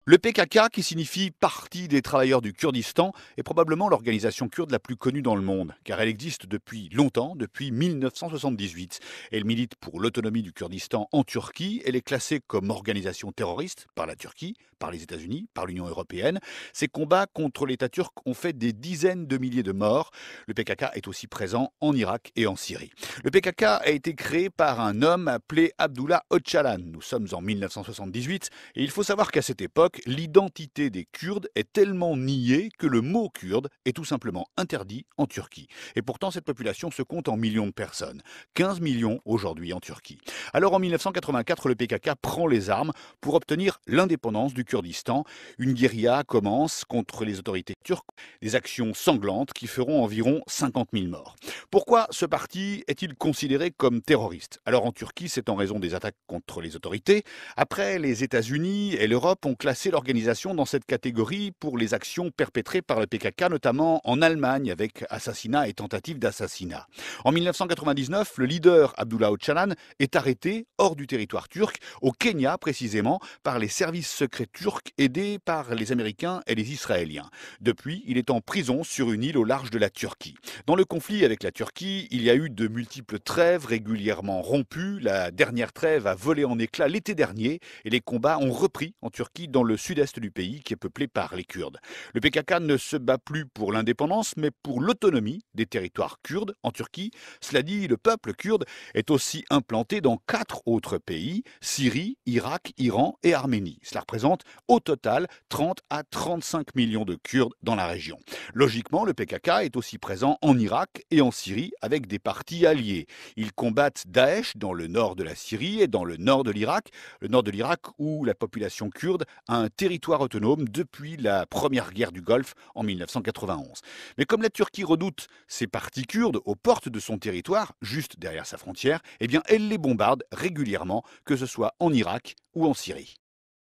Le PKK, qui signifie Parti des travailleurs du Kurdistan, est probablement l'organisation kurde la plus connue dans le monde, car elle existe depuis longtemps, depuis 1978. Elle milite pour l'autonomie du Kurdistan en Turquie. Elle est classée comme organisation terroriste par la Turquie, par les États-Unis, par l'Union européenne. Ses combats contre l'État turc ont fait des dizaines de milliers de morts. Le PKK est aussi présent en Irak et en Syrie. Le PKK a été créé par un homme appelé Abdullah Öcalan. Nous sommes en 1978 et il faut savoir qu'à cette époque, l'identité des Kurdes est tellement niée que le mot kurde est tout simplement interdit en Turquie. Et pourtant, cette population se compte en millions de personnes. 15 millions aujourd'hui en Turquie. Alors en 1984, le PKK prend les armes pour obtenir l'indépendance du Kurdistan. Une guérilla commence contre les autorités turques, des actions sanglantes qui feront environ 50 000 morts. Pourquoi ce parti est-il considéré comme terroriste? Alors en Turquie, c'est en raison des attaques contre les autorités. Après, les États-Unis et l'Europe ont classé l'organisation dans cette catégorie pour les actions perpétrées par le PKK, notamment en Allemagne, avec assassinat et tentative d'assassinat. En 1999, le leader Abdullah Öcalan est arrêté hors du territoire turc, au Kenya précisément, par les services secrets turcs aidés par les Américains et les Israéliens. Depuis, il est en prison sur une île au large de la Turquie. Dans le conflit avec la Turquie, il y a eu de multiples trêves régulièrement rompues. La dernière trêve a volé en éclats l'été dernier et les combats ont repris en Turquie, dans le sud-est du pays qui est peuplé par les Kurdes. Le PKK ne se bat plus pour l'indépendance, mais pour l'autonomie des territoires kurdes en Turquie. Cela dit, le peuple kurde est aussi implanté dans 4 autres pays: Syrie, Irak, Iran et Arménie. Cela représente au total 30 à 35 millions de Kurdes dans la région. Logiquement, le PKK est aussi présent en Irak et en Syrie avec des partis alliés. Ils combattent Daesh dans le nord de la Syrie et dans le nord de l'Irak. Le nord de l'Irak où la population kurde a un territoire autonome depuis la première guerre du Golfe en 1991. Mais comme la Turquie redoute ces partis kurdes aux portes de son territoire, juste derrière sa frontière, eh bien elle les bombarde régulièrement, que ce soit en Irak ou en Syrie.